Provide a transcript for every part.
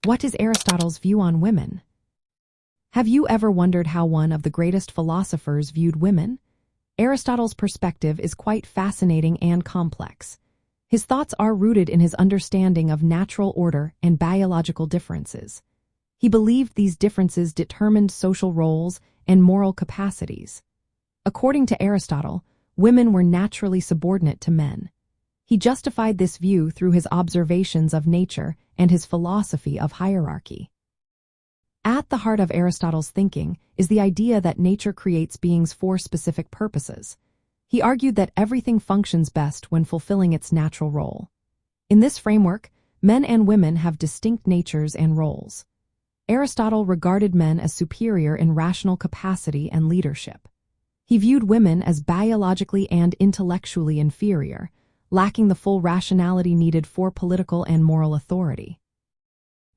What is Aristotle's view on women? Have you ever wondered how one of the greatest philosophers viewed women? Aristotle's perspective is quite fascinating and complex. His thoughts are rooted in his understanding of natural order and biological differences. He believed these differences determined social roles and moral capacities. According to Aristotle, women were naturally subordinate to men. He justified this view through his observations of nature and his philosophy of hierarchy. At the heart of Aristotle's thinking is the idea that nature creates beings for specific purposes. He argued that everything functions best when fulfilling its natural role. In this framework, men and women have distinct natures and roles. Aristotle regarded men as superior in rational capacity and leadership. He viewed women as biologically and intellectually inferior, lacking the full rationality needed for political and moral authority.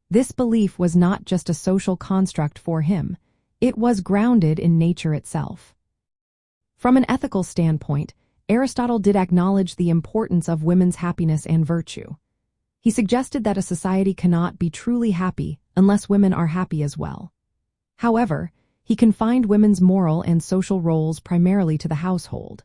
This belief was not just a social construct for him, it was grounded in nature itself. From an ethical standpoint, Aristotle did acknowledge the importance of women's happiness and virtue. He suggested that a society cannot be truly happy unless women are happy as well. However, he confined women's moral and social roles primarily to the household.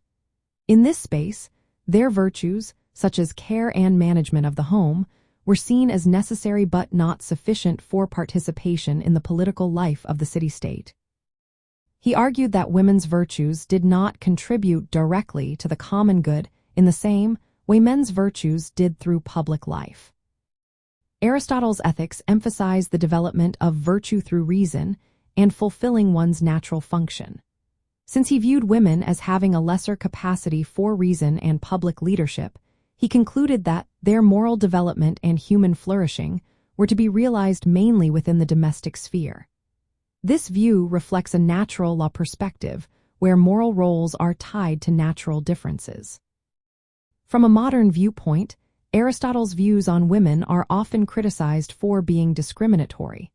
In this space, their virtues, such as care and management of the home, were seen as necessary but not sufficient for participation in the political life of the city-state. He argued that women's virtues did not contribute directly to the common good in the same way men's virtues did through public life. Aristotle's ethics emphasized the development of virtue through reason and fulfilling one's natural function. Since he viewed women as having a lesser capacity for reason and public leadership, he concluded that their moral development and human flourishing were to be realized mainly within the domestic sphere. This view reflects a natural law perspective where moral roles are tied to natural differences. From a modern viewpoint, Aristotle's views on women are often criticized for being discriminatory.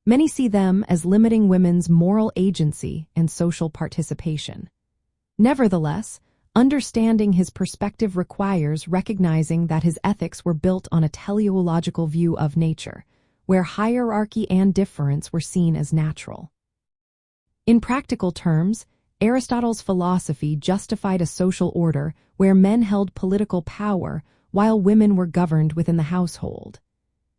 Many see them as limiting women's moral agency and social participation. Nevertheless, understanding his perspective requires recognizing that his ethics were built on a teleological view of nature, where hierarchy and difference were seen as natural. In practical terms, Aristotle's philosophy justified a social order where men held political power while women were governed within the household.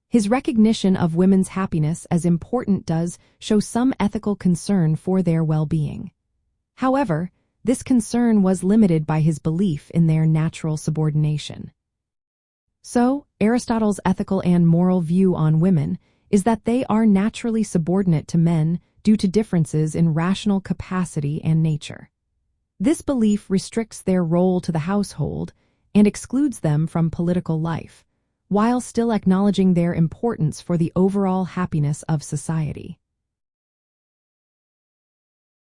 His recognition of women's happiness as important does show some ethical concern for their well-being. However, this concern was limited by his belief in their natural subordination. So, Aristotle's ethical and moral view on women is that they are naturally subordinate to men due to differences in rational capacity and nature. This belief restricts their role to the household and excludes them from political life, while still acknowledging their importance for the overall happiness of society.